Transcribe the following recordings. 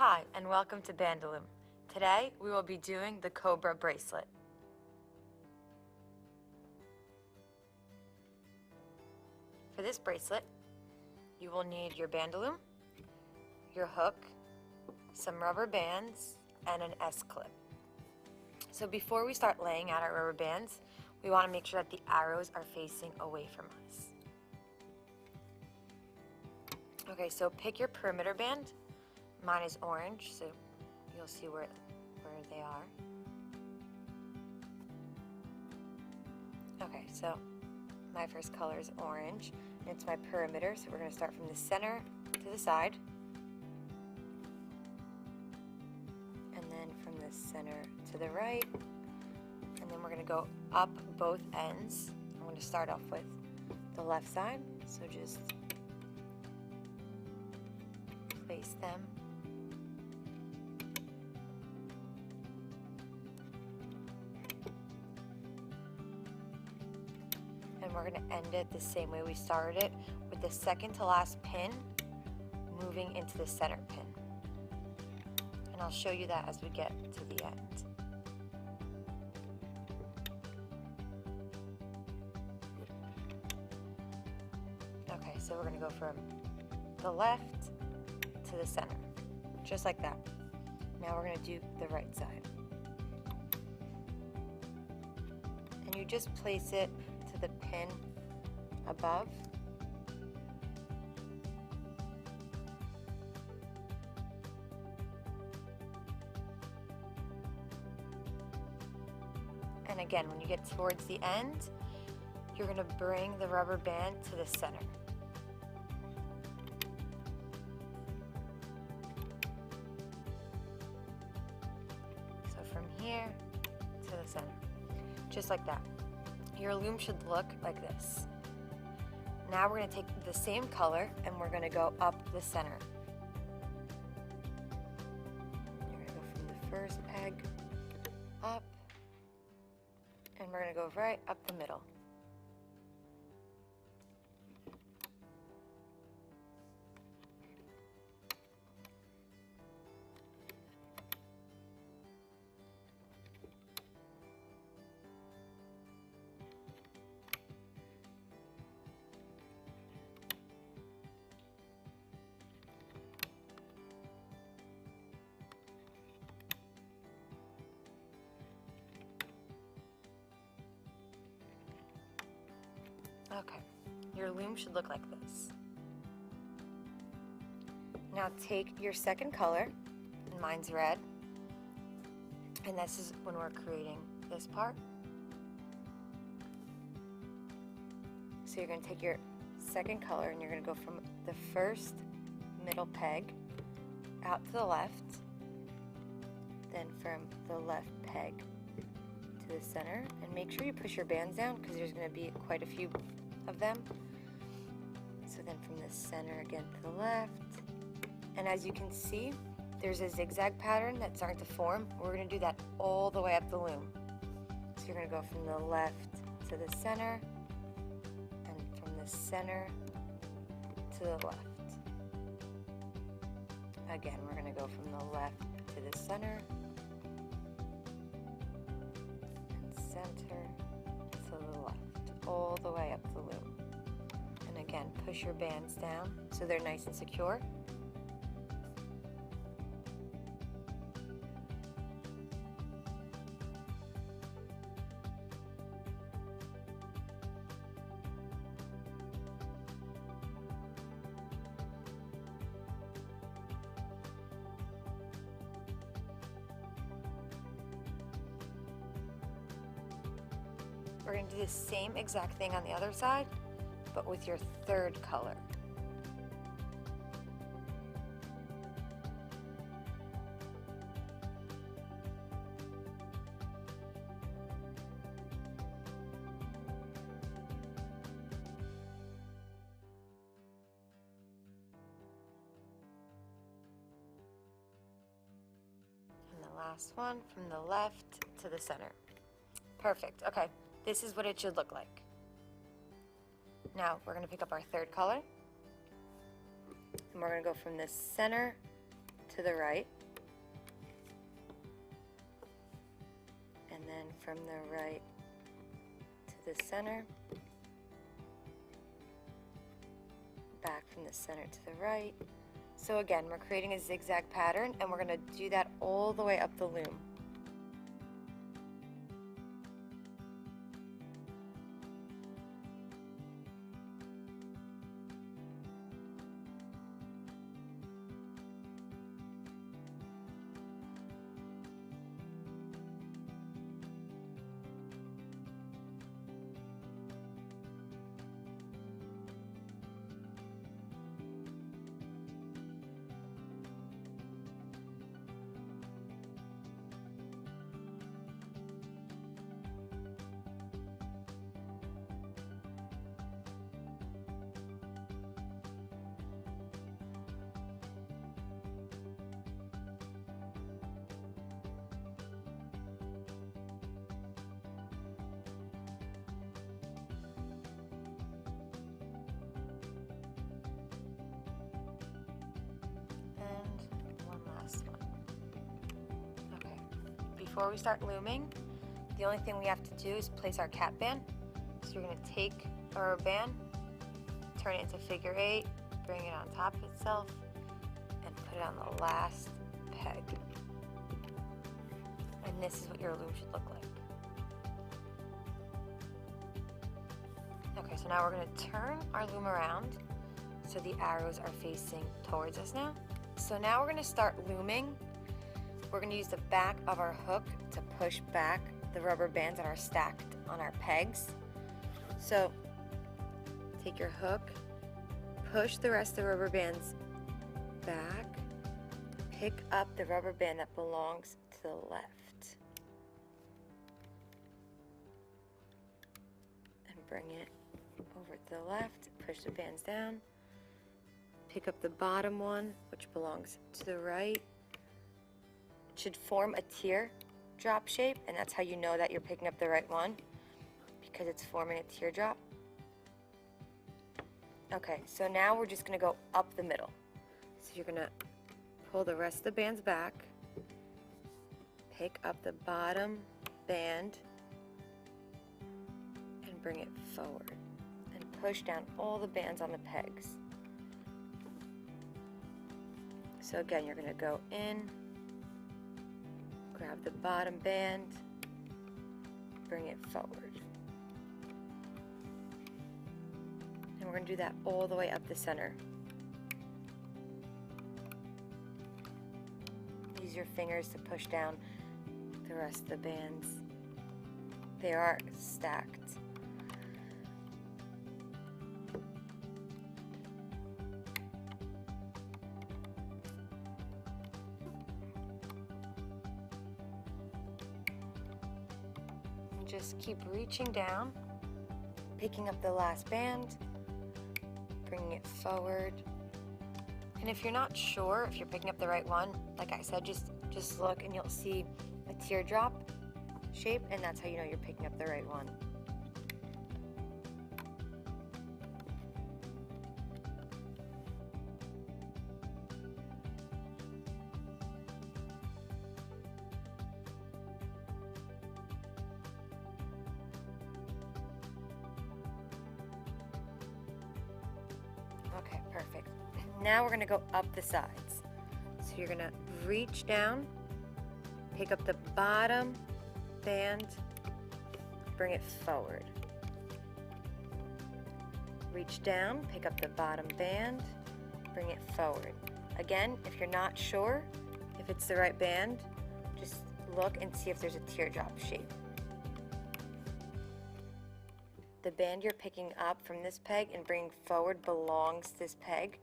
Hi, and welcome to Bandaloom. Today, we will be doing the Cobra bracelet. For this bracelet, you will need your bandaloom, your hook, some rubber bands, and an S-clip. So before we start laying out our rubber bands, we want to make sure that the arrows are facing away from us. Okay, so pick your perimeter band. Mine is orange, so you'll see where they are. Okay, so my first color is orange, and it's my perimeter, so we're going to start from the center to the side. And then from the center to the right. And then we're going to go up both ends. I'm going to start off with the left side, so just place them. And we're going to end it the same way we started it, with the second to last pin moving into the center pin. And I'll show you that as we get to the end. Okay, so we're going to go from the left to the center, just like that. Now we're going to do the right side. And you just place it to the pin above. And again, when you get towards the end, you're going to bring the rubber band to the center. So from here to the center, just like that. Your loom should look like this. Now we're going to take the same color and we're going to go up the center. You're going to go from the first peg up, and we're going to go right up the middle. Okay, your loom should look like this. Now take your second color, and mine's red, and this is when we're creating this part. So you're going to take your second color and you're going to go from the first middle peg out to the left, then from the left peg to the center, and make sure you push your bands down because there's going to be quite a few of them. So then from the center again to the left, and as you can see, there's a zigzag pattern that's starting to form. We're going to do that all the way up the loom. So you're going to go from the left to the center, and from the center to the left. Again, we're going to go from the left to the center, and center to the left, all the way up the loom. And again, push your bands down so they're nice and secure. We're going to do the same exact thing on the other side, but with your third color. And the last one from the left to the center. Perfect. Okay. This is what it should look like. Now we're going to pick up our third color, and we're going to go from the center to the right. And then from the right to the center. Back from the center to the right. So again, we're creating a zigzag pattern, and we're going to do that all the way up the loom. Before we start looming, the only thing we have to do is place our cap band. So you're going to take our band, turn it into figure 8, bring it on top of itself, and put it on the last peg. And this is what your loom should look like. Okay, so now we're going to turn our loom around so the arrows are facing towards us now. So now we're going to start looming. We're going to use the back of our hook to push back the rubber bands that are stacked on our pegs. So take your hook, push the rest of the rubber bands back, pick up the rubber band that belongs to the left, and bring it over to the left, push the bands down, pick up the bottom one, which belongs to the right. It should form a teardrop shape, and that's how you know that you're picking up the right one, because it's forming a teardrop. Okay, so now we're just going to go up the middle. So you're going to pull the rest of the bands back, pick up the bottom band, and bring it forward, and push down all the bands on the pegs. So again, you're going to go in, grab the bottom band, bring it forward. And we're going to do that all the way up the center. Use your fingers to push down the rest of the bands. They are stacked. Just keep reaching down, picking up the last band, bringing it forward. And if you're not sure if you're picking up the right one, like I said, just look and you'll see a teardrop shape, and that's how you know you're picking up the right one. Okay, perfect. Now we're going to go up the sides. So you're going to reach down, pick up the bottom band, bring it forward. Reach down, pick up the bottom band, bring it forward. Again, if you're not sure if it's the right band, just look and see if there's a teardrop shape. The band you're picking up from this peg and bringing forward belongs to this peg,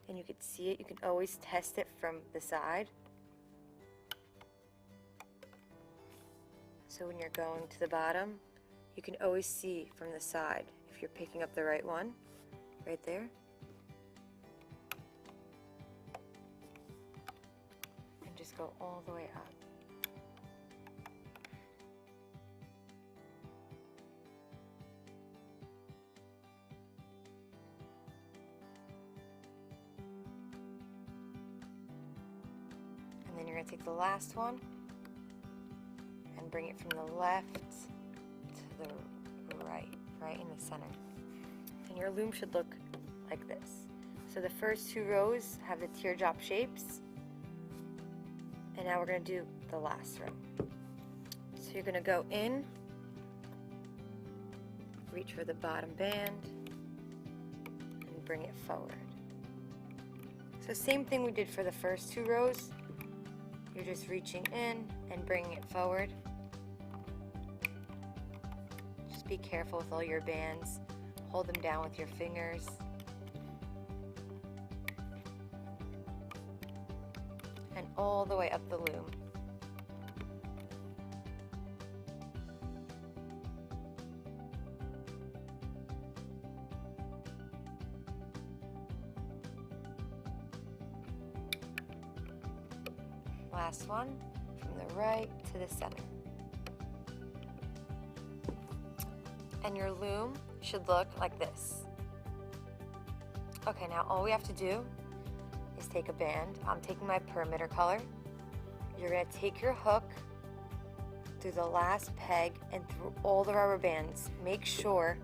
and you can see it. You can always test it from the side. So when you're going to the bottom, you can always see from the side if you're picking up the right one, right there. And just go all the way up. then you're going to take the last one and bring it from the left to the right, right in the center. And your loom should look like this. So the first 2 rows have the teardrop shapes. And now we're going to do the last row. So you're going to go in, reach for the bottom band, and bring it forward. So same thing we did for the first 2 rows. You're just reaching in and bringing it forward. Just be careful with all your bands. Hold them down with your fingers. And all the way up the loom. Last one, from the right to the center. And your loom should look like this. Okay, now all we have to do is take a band. I'm taking my perimeter color. You're going to take your hook through the last peg and through all the rubber bands. Make sure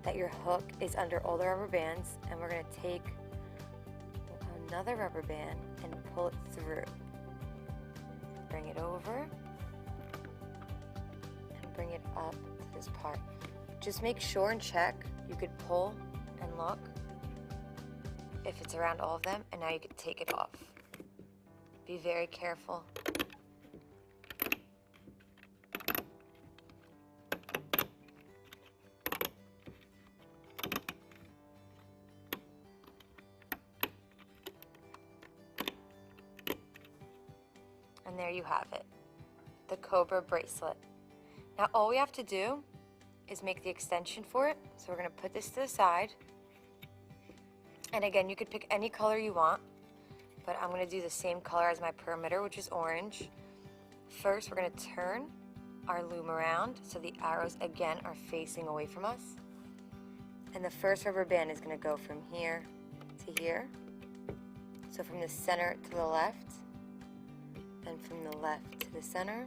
that your hook is under all the rubber bands, and we're going to take another rubber band and pull it through. Bring it over and bring it up to this part. Just make sure and check. You could pull and look if it's around all of them, and now you can take it off. Be very careful. And there you have it, the Cobra bracelet. Now all we have to do is make the extension for it. So we're going to put this to the side. And again, you could pick any color you want, but I'm going to do the same color as my perimeter, which is orange. First, we're going to turn our loom around so the arrows again are facing away from us. And the first rubber band is going to go from here to here. So from the center to the left, and from the left to the center.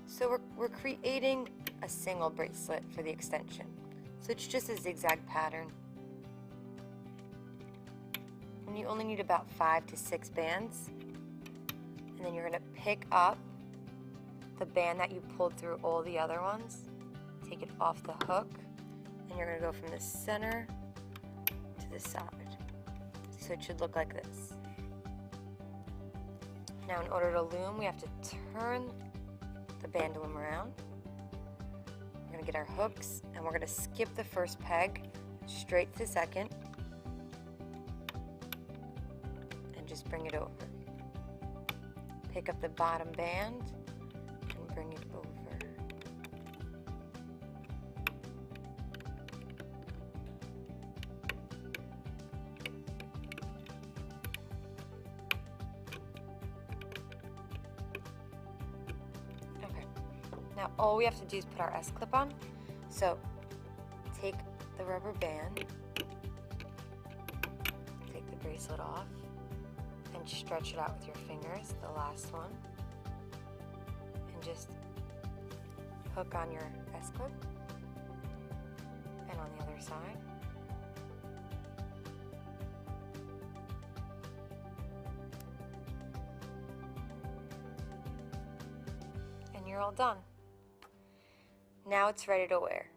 So we're creating a single bracelet for the extension. So it's just a zigzag pattern. And you only need about 5 to 6 bands. And then you're going to pick up the band that you pulled through all the other ones, take it off the hook, and you're going to go from the center to the side. So it should look like this. Now in order to loom, we have to turn the bandaloom around. We're going to get our hooks, and we're going to skip the first peg straight to the second and just bring it over. Pick up the bottom band and bring it over. Now all we have to do is put our S-clip on. So take the rubber band, take the bracelet off, and stretch it out with your fingers, the last one, and just hook on your S-clip, and on the other side. And you're all done. Now it's ready to wear.